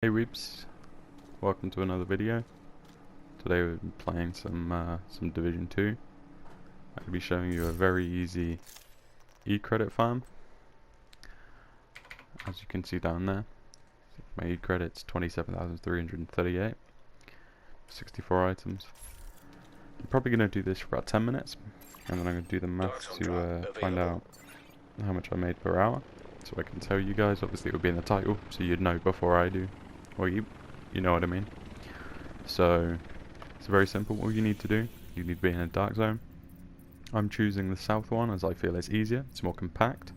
Hey weeps, welcome to another video. Today we're playing some Division 2. I'll be showing you a very easy e-credit farm. As you can see down there, my e-credit's 27,338, 64 items. I'm probably going to do this for about 10 minutes, and then I'm going to do the math to find out how much I made per hour, so I can tell you guys. Obviously it would be in the title, so you'd know before I do. Well, you know what I mean. So it's very simple. All you need to do, you need to be in a dark zone. I'm choosing the south one as I feel it's easier. It's more compact.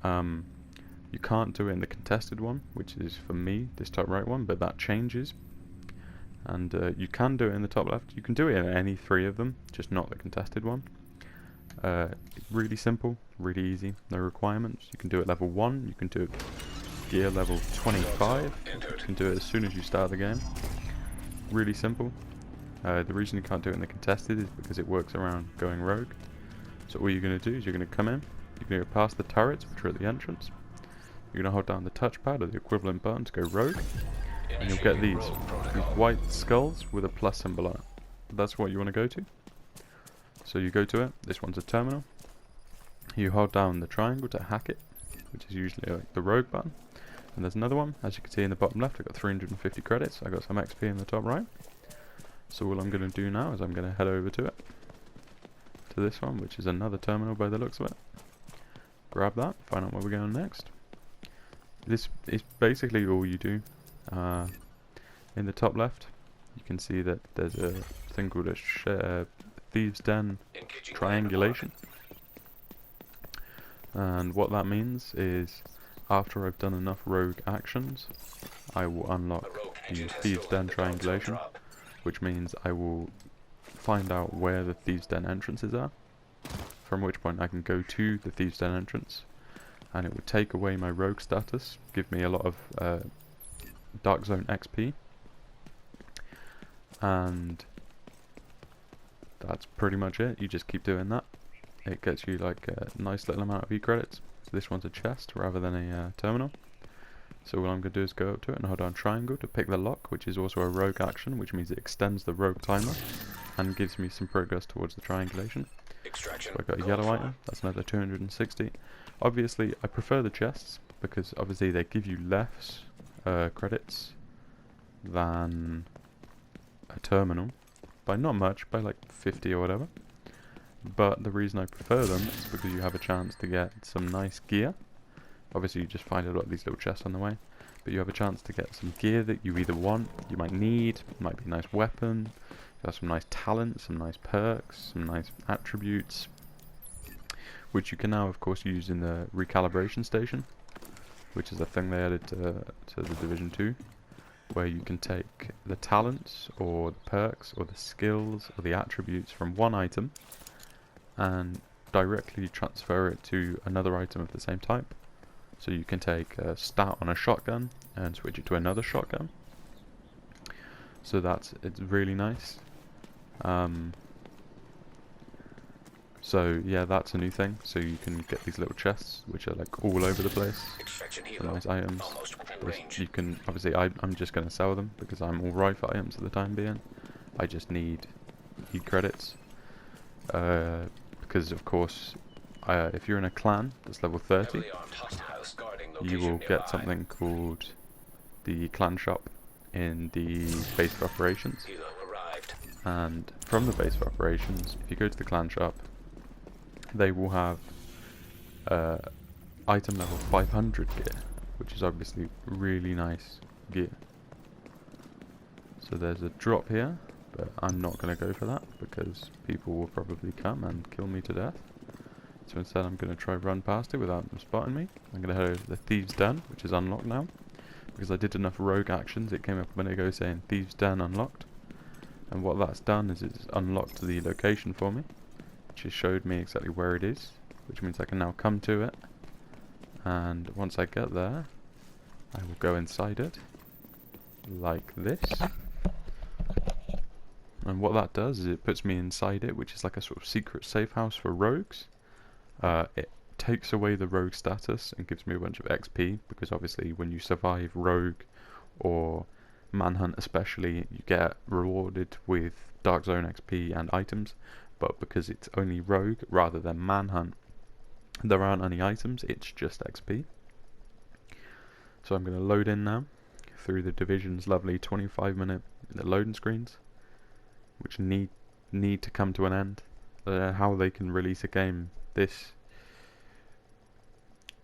You can't do it in the contested one, which is for me this top right one, but that changes. And you can do it in the top left. You can do it in any three of them, just not the contested one. Really simple, really easy. No requirements. You can do it level 1. You can do it gear level 25. You can do it as soon as you start the game. Really simple. The reason you can't do it in the contested is because it works around going rogue. So all you're going to do is you're going to come in, you're going to go past the turrets which are at the entrance. You're going to hold down the touchpad or the equivalent button to go rogue, and you'll get these white skulls with a plus symbol on it. That's what you want to go to. So you go to it. This one's a terminal. You hold down the triangle to hack it, which is usually like the rogue button. And there's another one, as you can see in the bottom left. I got 350 credits. I got some XP in the top right. So all I'm going to do now is I'm going to head over to it, to this one, which is another terminal by the looks of it. Grab that, find out where we're going next. This is basically all you do. In the top left, you can see that there's a thing called a Thieves' Den triangulation. And what that means is, after I've done enough rogue actions, I will unlock the Thieves' Den triangulation, which means I will find out where the Thieves' Den entrances are, from which point I can go to the Thieves' Den entrance, and it would take away my rogue status, give me a lot of Dark Zone XP, and that's pretty much it. You just keep doing that. It gets you like a nice little amount of E-credits. So this one's a chest rather than a terminal. So all I'm going to do is go up to it and hold down triangle to pick the lock, which is also a rogue action, which means it extends the rogue timer and gives me some progress towards the triangulation. So I got a yellow item, that's another 260. Obviously I prefer the chests because obviously they give you less credits than a terminal, by not much, by like 50 or whatever. But the reason I prefer them is because you have a chance to get some nice gear. Obviously you just find a lot of these little chests on the way, but you have a chance to get some gear that you either want, you might need, it might be a nice weapon, you have some nice talents, some nice perks, some nice attributes, which you can now of course use in the recalibration station, which is a thing they added to the Division 2, where you can take the talents or the perks or the skills or the attributes from one item and directly transfer it to another item of the same type. So you can take a stat on a shotgun and switch it to another shotgun. So it's really nice. So yeah, that's a new thing. So you can get these little chests which are like all over the place. So nice items. You can obviously I'm just going to sell them because I'm alright for items for the time being. I just need E-credits. Because of course, if you're in a clan that's level 30, you will get something called the clan shop in the base of operations. And from the base of operations, if you go to the clan shop, they will have item level 500 gear, which is obviously really nice gear. So there's a drop here, but I'm not going to go for that because people will probably come and kill me to death. So instead I'm going to try run past it without them spotting me. I'm going to head over to the Thieves' Den, which is unlocked now. Because I did enough rogue actions, it came up a minute ago saying Thieves' Den unlocked. And what that's done is it's unlocked the location for me, which has showed me exactly where it is, which means I can now come to it. And once I get there, I will go inside it, like this. And what that does is it puts me inside it, which is like a sort of secret safe house for rogues. It takes away the rogue status and gives me a bunch of XP, because obviously when you survive rogue or Manhunt especially, you get rewarded with Dark Zone XP and items, but because it's only Rogue rather than Manhunt, there aren't any items, it's just XP. So I'm going to load in now through the Division's lovely 25-minute loading screens, which need to come to an end. How they can release a game this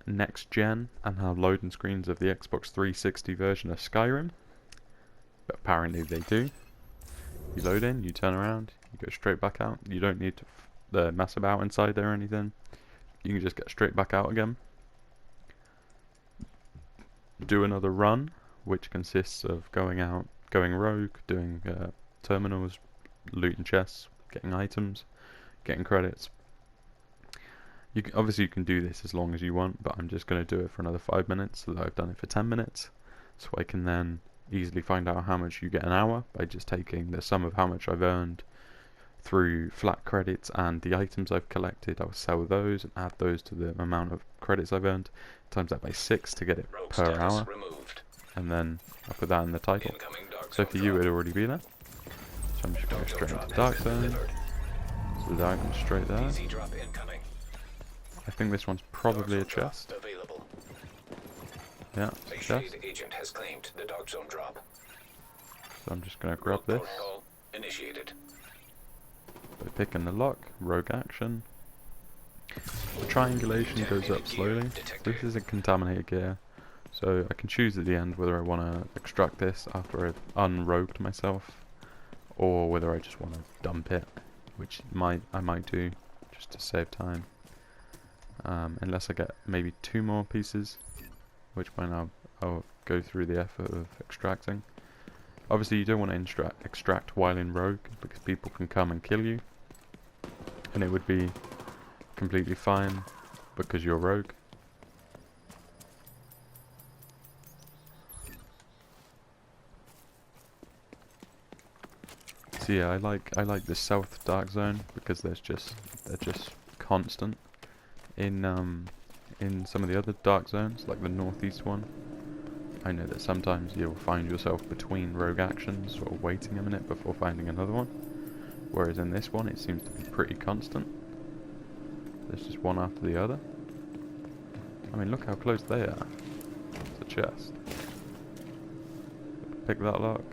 next gen and have loading screens of the Xbox 360 version of Skyrim, but apparently they do. You load in, you turn around, you go straight back out. You don't need to mess about inside there or anything. You can just get straight back out again. Do another run, which consists of going out, going rogue, doing terminals, looting chests, getting items, getting credits. Obviously you can do this as long as you want, but I'm just going to do it for another 5 minutes, so that I've done it for 10 minutes, so I can then easily find out how much you get an hour by just taking the sum of how much I've earned through flat credits and the items I've collected. I'll sell those and add those to the amount of credits I've earned, times that by 6 to get it per hour, and then I'll put that in the title. So for you it'd already be there. So I'm just going straight into Dark Zone. So the item's straight there. I think this one's probably a chest. Yeah, it's a chest. So I'm just going to grab this. By picking the lock, rogue action. The triangulation goes up slowly. This isn't contaminated gear, so I can choose at the end whether I want to extract this after I've unrogued myself, or whether I just want to dump it, which I might do just to save time. Unless I get maybe 2 more pieces, which by now I'll go through the effort of extracting. Obviously you don't want to extract while in rogue, because people can come and kill you, and it would be completely fine because you're rogue. So yeah, I like the South Dark Zone because they're just constant. In some of the other Dark Zones, like the Northeast one, I know that sometimes you'll find yourself between rogue actions or waiting a minute before finding another one, whereas in this one it seems to be pretty constant. There's just one after the other. I mean, look how close they are. It's a chest. Pick that lock.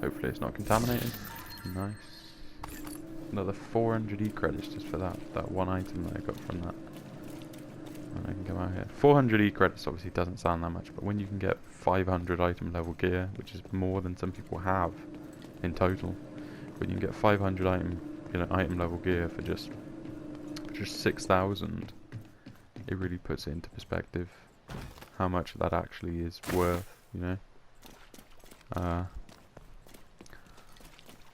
Hopefully it's not contaminated. Nice. Another 400 E-credits just for that one item that I got from that. And I can come out here. 400 E-credits obviously doesn't sound that much, but when you can get 500 item level gear, which is more than some people have in total, when you can get 500 item level gear for just 6,000, it really puts it into perspective how much that actually is worth, you know.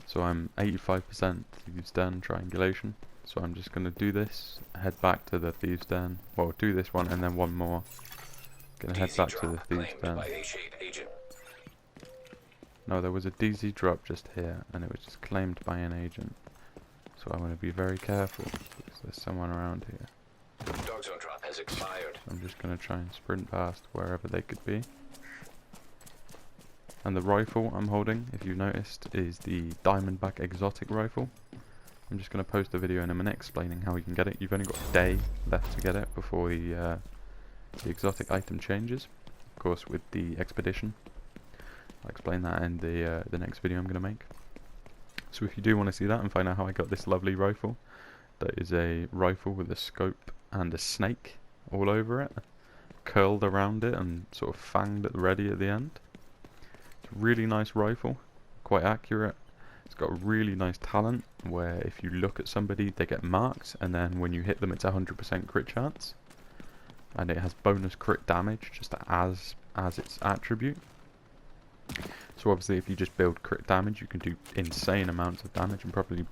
So I'm 85% Thieves' Den triangulation, so I'm just going to do this, head back to the Thieves' Den, well, do this one and then one more. Going to head back to the Thieves' Den. No, there was a DZ drop just here, and it was just claimed by an agent. So I'm going to be very careful, because there's someone around here. Dark Zone drop has expired. I'm just going to try and sprint past wherever they could be. And the rifle I'm holding, if you've noticed, is the Diamondback exotic rifle. I'm just going to post a video in a minute explaining how you can get it. You've only got a day left to get it before the exotic item changes. Of course, with the expedition. I'll explain that in the next video I'm going to make. So if you do want to see that and find out how I got this lovely rifle, that is a rifle with a scope and a snake all over it, curled around it and sort of fanged at the ready at the end. It's a really nice rifle, quite accurate. It's got really nice talent where if you look at somebody they get marked, and then when you hit them it's 100% crit chance, and it has bonus crit damage just as its attribute. So obviously if you just build crit damage you can do insane amounts of damage, and probably,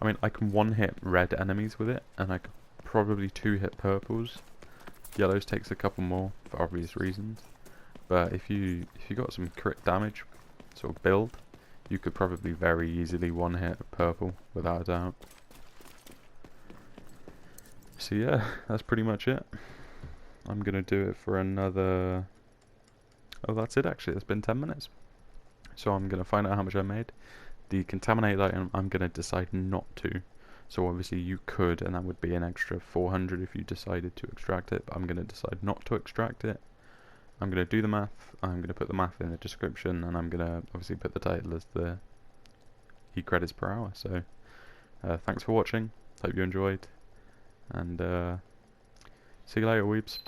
I mean, I can one hit red enemies with it, and I could probably 2 hit purples. Yellows takes a couple more for obvious reasons. But if you got some crit damage sort of build, you could probably very easily one hit a purple without a doubt. So yeah, that's pretty much it. I'm gonna do it for another Oh, that's it actually. It's been 10 minutes. So I'm going to find out how much I made. The contaminated item, I'm going to decide not to. So obviously you could, and that would be an extra 400 if you decided to extract it, but I'm going to decide not to extract it. I'm going to do the math, I'm going to put the math in the description, and I'm going to obviously put the title as the e-credits per hour. So thanks for watching, hope you enjoyed, and see you later, weebs.